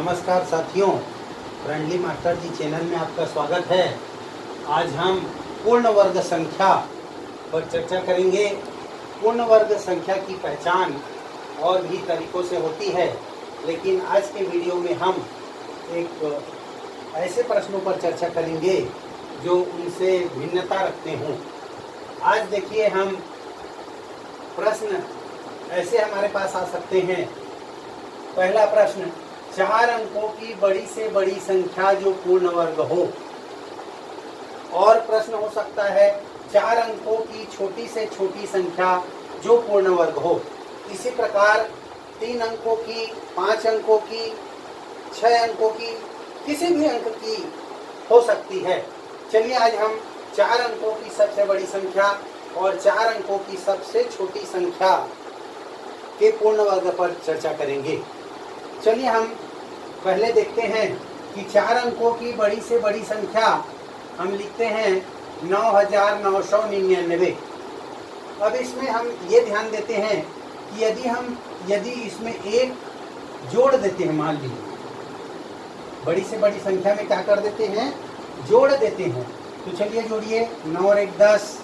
नमस्कार साथियों, friendly master जी channel में आपका स्वागत है। आज हम पूर्ण वर्ग संख्या पर चर्चा करेंगे। पूर्ण वर्ग संख्या की पहचान और भी तरीकों से होती है, लेकिन आज के वीडियो में हम एक ऐसे प्रश्नों पर चर्चा करेंगे जो उनसे भिन्नता रखते हों। आज देखिए, हम प्रश्न ऐसे हमारे पास आ सकते हैं। पहला प्रश्न, 4 अंकों की बड़ी से बड़ी संख्या जो पूर्ण वर्ग हो। और प्रश्न हो सकता है 4 अंकों की छोटी से छोटी संख्या जो पूर्ण वर्ग हो। इसी प्रकार 3 अंकों की, 5 अंकों की, 6 अंकों की, किसी भी अंक की हो सकती है। चलिए आज हम 4 अंकों की सबसे बड़ी संख्या और 4 अंकों की सबसे छोटी संख्या के पूर्ण वर्ग पर चर्चा करेंगे। चलिए हम पहले देखते हैं कि 4 अंकों की बड़ी से बड़ी संख्या हम लिखते हैं 9999। अब इसमें हम ये ध्यान देते हैं कि यदि इसमें एक जोड़ देते हैं, मान लीजिए बड़ी से बड़ी संख्या में क्या कर देते हैं, जोड़ देते हैं। तो चलिए जोड़िए, 9 और 1 10,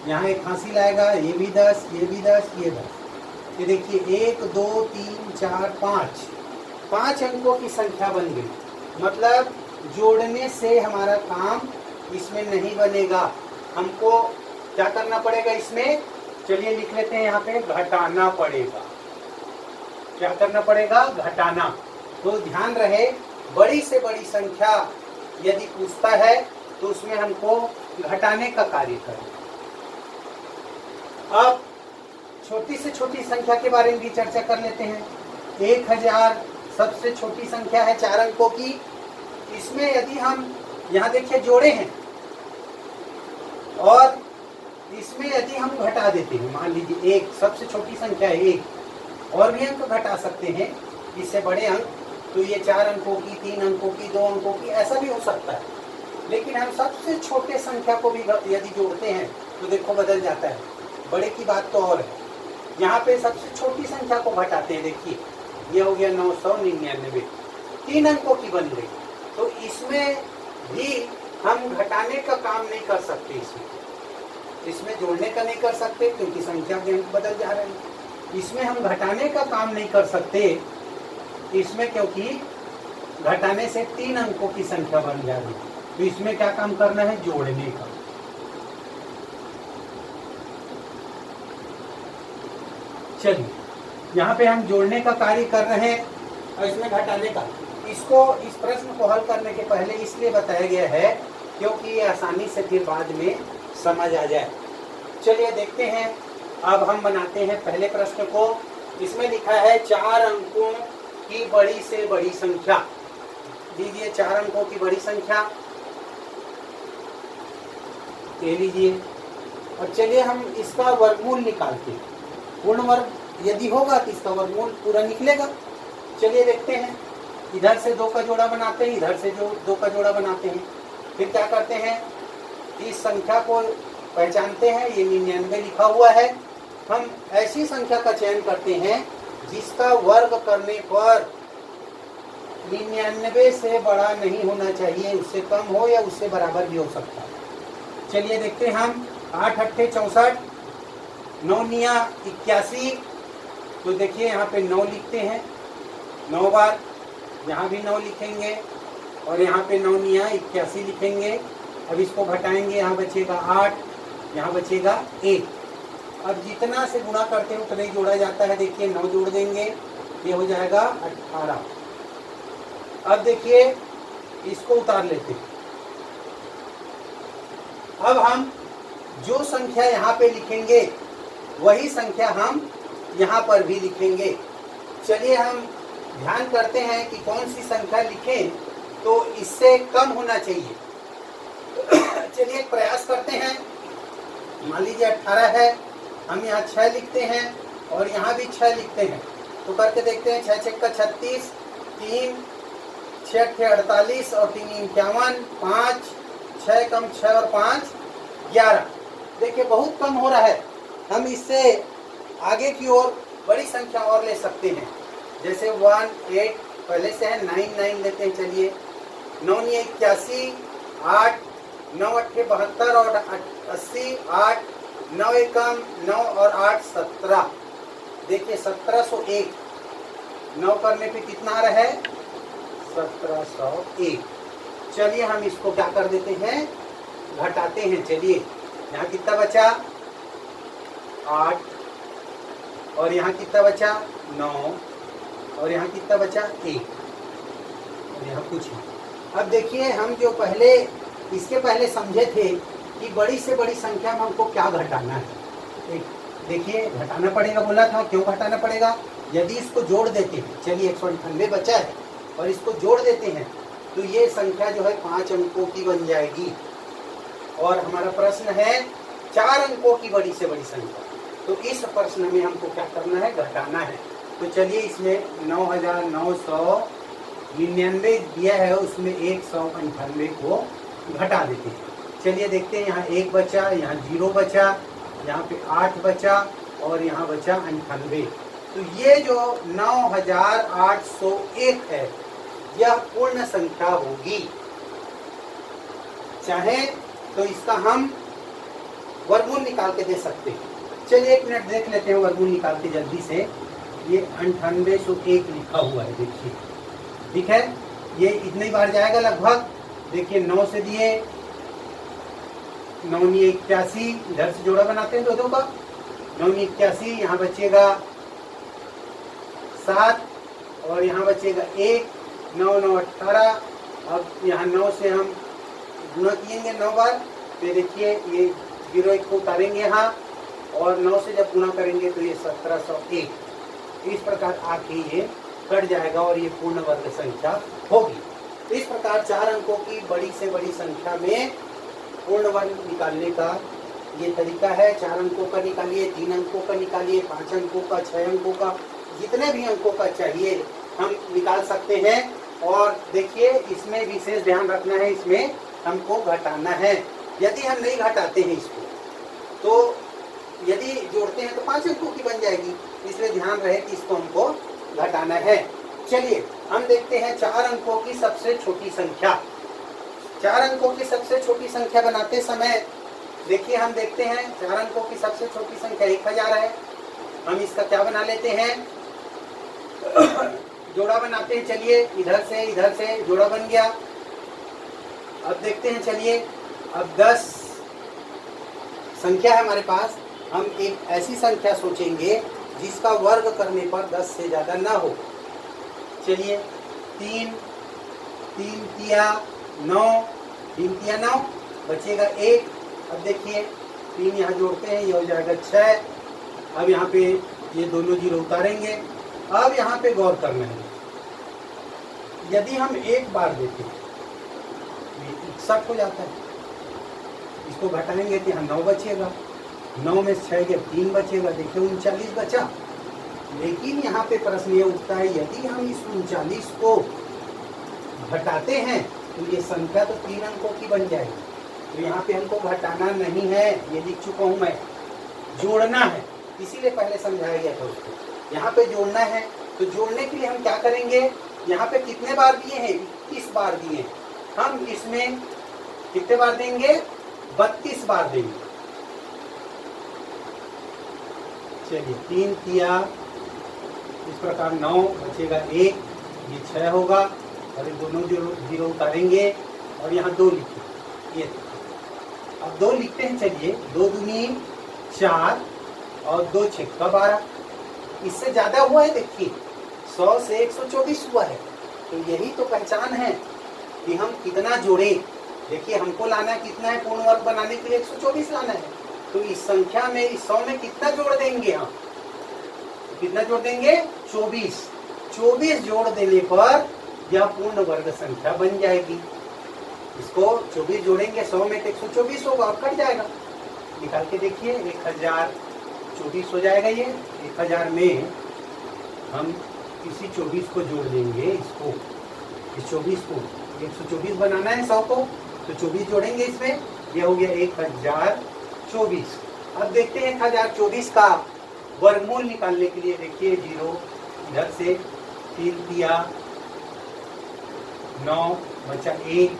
यहाँ एक हासिल आएगा, ये भी 10, ये भी 10, ये 10। ये देखिए 1 2 3 4 5 अंकों की संख्या बन गई। मतलब जोड़ने से हमारा काम इसमें नहीं बनेगा, हमको क्या करना पड़ेगा इसमें। चलिए लिख लेते हैं, यहाँ पे घटाना पड़ेगा। क्या करना पड़ेगा, घटाना। तो ध्यान रहे, बड़ी से बड़ी संख्या यदि पूछता है तो उसमें हमको घटाने का कार्य करें। अब छोटी से छोटी संख्या के बारे में भी चर्चा कर लेते हैं। 1000 सबसे छोटी संख्या है 4 अंकों की। इसमें यदि हम यहाँ देखिए जोड़े हैं और इसमें यदि हम घटा देते हैं, मान लीजिए 1 सबसे छोटी संख्या है, 1 और भी अंक घटा सकते हैं इससे बड़े अंक, तो ये 4 अंकों की, 3 अंकों की, 2 अंकों की, ऐसा भी हो सकता है। लेकिन हम सबसे छोटे संख्या को भी यदि जोड़ते हैं तो देखो बदल जाता है। बड़े की बात तो और है। यहाँ पे सबसे छोटी संख्या को घटाते हैं, देखिए ये हो गया 999, 3 अंकों की बन गई। तो इसमें भी हम घटाने का काम नहीं कर सकते, इसमें जोड़ने का नहीं कर सकते क्योंकि संख्या के अंक बदल जा रहे हैं। इसमें हम घटाने का काम नहीं कर सकते इसमें, क्योंकि घटाने से 3 अंकों की संख्या बन जा रही है। तो इसमें क्या काम करना है, जोड़ने का। चलिए यहाँ पे हम जोड़ने का कार्य कर रहे हैं और इसमें घटाने का। इस प्रश्न को हल करने के पहले इसलिए बताया गया है क्योंकि ये आसानी से फिर बाद में समझ आ जाए। चलिए देखते हैं, अब हम बनाते हैं पहले प्रश्न को। इसमें लिखा है 4 अंकों की बड़ी से बड़ी संख्या। दीजिए 4 अंकों की बड़ी संख्या ले लीजिए और चलिए हम इसका वर्गमूल निकालते हैं। पूर्ण वर्ग यदि होगा तो इसका वर्गमूल पूरा निकलेगा। चलिए देखते हैं, इधर से 2 का जोड़ा बनाते हैं, इधर से 2 का जोड़ा बनाते हैं। फिर क्या करते हैं, इस संख्या को पहचानते हैं, ये 99 लिखा हुआ है। हम ऐसी संख्या का चयन करते हैं जिसका वर्ग करने पर 99 से बड़ा नहीं होना चाहिए, उससे कम हो या उससे बराबर भी हो सकता है। चलिए देखते हैं हम, 8 8 64, 9 9 81। तो देखिए यहाँ पे 9 लिखते हैं 9 बार, यहाँ भी 9 लिखेंगे और यहाँ पे 9 9 81 लिखेंगे। अब इसको घटाएंगे, यहाँ बचेगा 8, यहाँ बचेगा 1। अब जितना से गुणा करते हैं उतना ही जोड़ा जाता है। देखिए 9 जोड़ देंगे, ये हो जाएगा 18। अब देखिए इसको उतार लेते हैं। अब हम जो संख्या यहाँ पे लिखेंगे वही संख्या हम यहाँ पर भी लिखेंगे। चलिए हम ध्यान करते हैं कि कौन सी संख्या लिखें तो इससे कम होना चाहिए। चलिए एक प्रयास करते हैं। मान लीजिए 18 है, हम यहाँ 6 लिखते हैं और यहाँ भी 6 लिखते हैं। तो करके देखते हैं, 6 6 का 36, 3 6 6 48 और 3 51, 5 6 कम 6 और 5 11। देखिए बहुत कम हो रहा है। हम इससे आगे की ओर बड़ी संख्या और ले सकते हैं, जैसे 1 8 पहले से है 9 9 लेते हैं। चलिए 9 9 81, 8 9 8 72 और 80, 8 9 एकम 9 और 8 17। देखिए 1701 9 करने पे कितना आ रहा है 1701। चलिए हम इसको क्या कर देते हैं घटाते हैं। चलिए यहाँ कितना बचा 8 और यहाँ कितना बचा 9 और यहाँ कितना बचा 1 और यहाँ कुछ नहीं। अब देखिए हम जो पहले इसके पहले समझे थे कि बड़ी से बड़ी संख्या में हमको क्या घटाना है। देखिए घटाना पड़ेगा बोला था, क्यों घटाना पड़ेगा, यदि इसको जोड़ देते हैं। चलिए 198 बचा है और इसको जोड़ देते हैं तो ये संख्या जो है 5 अंकों की बन जाएगी। और हमारा प्रश्न है 4 अंकों की बड़ी से बड़ी संख्या, तो इस प्रश्न में हमको क्या करना है घटाना है। तो चलिए इसमें 9999 दिया है, उसमें 198 को घटा देते हैं। चलिए देखते हैं यहाँ 1 बचा, यहाँ 0 बचा, यहाँ पे 8 बचा और यहाँ बचा 98। तो ये जो 9801 है यह पूर्ण संख्या होगी। चाहे तो इसका हम वर्गमूल निकाल के दे सकते हैं। चलिए 1 मिनट देख लेते हैं वर्गमूल निकाल के जल्दी से। ये 9801 लिखा हुआ है, देखिए ठीक है। ये इतनी बार जाएगा लगभग। देखिए 9 से दिए 9 9 81, इधर से जोड़ा बनाते हैं दो का 9 9 81, यहाँ बचेगा 7 और यहाँ बचेगा 1, 9 9 18। अब यहाँ 9 से हम गुणा किएंगे 9 बार, तो देखिए ये 0 1 को उतारेंगे यहाँ और 9 से जब गुणा करेंगे तो ये 1701। इस प्रकार आके ये कट जाएगा और ये पूर्ण वर्ग संख्या होगी। इस प्रकार 4 अंकों की बड़ी से बड़ी संख्या में पूर्ण वर्ग निकालने का ये तरीका है। 4 अंकों का निकालिए, 3 अंकों का निकालिए, 5 अंकों का, 6 अंकों का, जितने भी अंकों का चाहिए हम निकाल सकते हैं। और देखिए इसमें विशेष ध्यान रखना है, इसमें हमको घटाना है। यदि हम नहीं घटाते हैं इसको तो यदि जोड़ते हैं तो 5 अंकों की बन जाएगी, इसलिए ध्यान रहे कि इसको हमको घटाना है। चलिए हम देखते हैं 4 अंकों की सबसे छोटी संख्या। 4 अंकों की सबसे छोटी संख्या बनाते समय देखिए हम देखते हैं 4 अंकों की सबसे छोटी संख्या 1000 है। हम इसका क्या बना लेते हैं जोड़ा बनाते हैं। चलिए इधर से जोड़ा बन गया। अब देखते हैं, चलिए अब 10 संख्या है हमारे पास। हम एक ऐसी संख्या सोचेंगे जिसका वर्ग करने पर 10 से ज़्यादा ना हो। चलिए 3 3 तिया 9, 3 तिया 9 बचेगा 1। अब देखिए 3 यहाँ जोड़ते हैं, ये हो जाएगा 6। अब यहाँ पे ये दोनों 0 उतारेंगे। अब यहाँ पे गौर करना है, यदि हम एक बार देते हैं 61 हो जाता है। इसको घटाएंगे तो यहाँ 9 बचेगा, 9 में 6 के 3 बचेगा, देखिए 39 बचा। लेकिन यहाँ पे प्रश्न ये उठता है, यदि हम इस 39 को घटाते हैं तो ये संख्या तो 3 अंकों की बन जाएगी। तो यहाँ पे हमको घटाना नहीं है, ये लिख चुका हूँ मैं, जोड़ना है। इसीलिए पहले समझाया गया था उसको, यहाँ पे जोड़ना है। तो जोड़ने के लिए हम क्या करेंगे, यहाँ पे कितने बार दिए हैं 21 बार दिए हैं, हम इसमें कितने बार देंगे 32 बार देंगे। चलिए 3 तिया इस प्रकार 9 बचेगा 1, ये 6 होगा और ये दोनों 0 उतारेंगे और यहाँ 2 लिखें। ये अब 2 लिखते हैं। चलिए 2 दूनी 4 और 2 छक्का 12। इससे ज्यादा हुआ है, देखिए 100 से 124 हुआ है। तो यही तो पहचान है कि हम कितना जोड़ें। देखिए हमको लाना कितना है, पूर्ण वर्ग बनाने के लिए 124 लाना है। तो इस संख्या में, इस 100 में कितना जोड़ देंगे हम, कितना जोड़ देंगे 24। 24 जोड़ देने पर यह पूर्ण वर्ग संख्या बन जाएगी। इसको 24 जोड़ेंगे 100 में तो 124 होगा और कट जाएगा। निकाल के देखिए 1024 हो जाएगा। ये 1000 में हम इसी 24 को जोड़ देंगे, इसको, इस 24 को 124 बनाना है 100 को, तो 24 जोड़ेंगे इसमें, ये हो गया 1024। अब देखते हैं 1024 का वर्गमूल निकालने के लिए। देखिए 0 इधर से 3 तिया 9 बचा 1,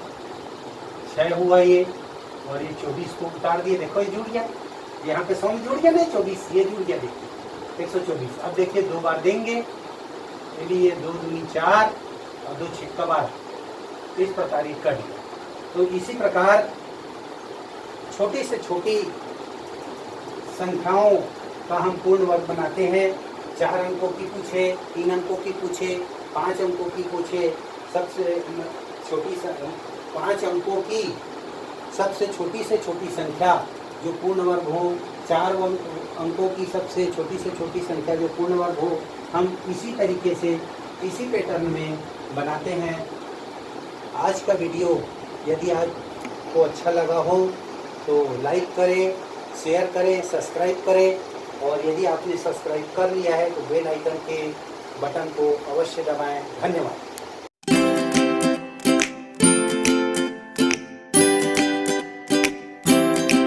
6 हुआ ये, और ये 24 को उतार दिए, देखो ये जुड़ गया, यहाँ पे 100 जुड़ गया, नहीं 24 ये जुड़ गया, देखिए 124। अब देखिए 2 बार देंगे, चलिए 2 दूनी 4 और 2 छिक्का 12, इस प्रकार ये कट गया। तो इसी प्रकार छोटी से छोटी संख्याओं का हम पूर्ण वर्ग बनाते हैं। 4 अंकों की पूछे, 3 अंकों की पूछे, 5 अंकों की पूछे, सबसे छोटी 5 अंकों की सबसे छोटी से छोटी संख्या जो पूर्ण वर्ग हो, 4 अंकों की सबसे छोटी संख्या जो पूर्ण वर्ग हो, हम इसी तरीके से इसी पैटर्न में बनाते हैं। आज का वीडियो यदि आपको अच्छा लगा हो तो लाइक करें, शेयर करें, सब्सक्राइब करें, और यदि आपने सब्सक्राइब कर लिया है तो बेल आइकन के बटन को अवश्य दबाएं। धन्यवाद।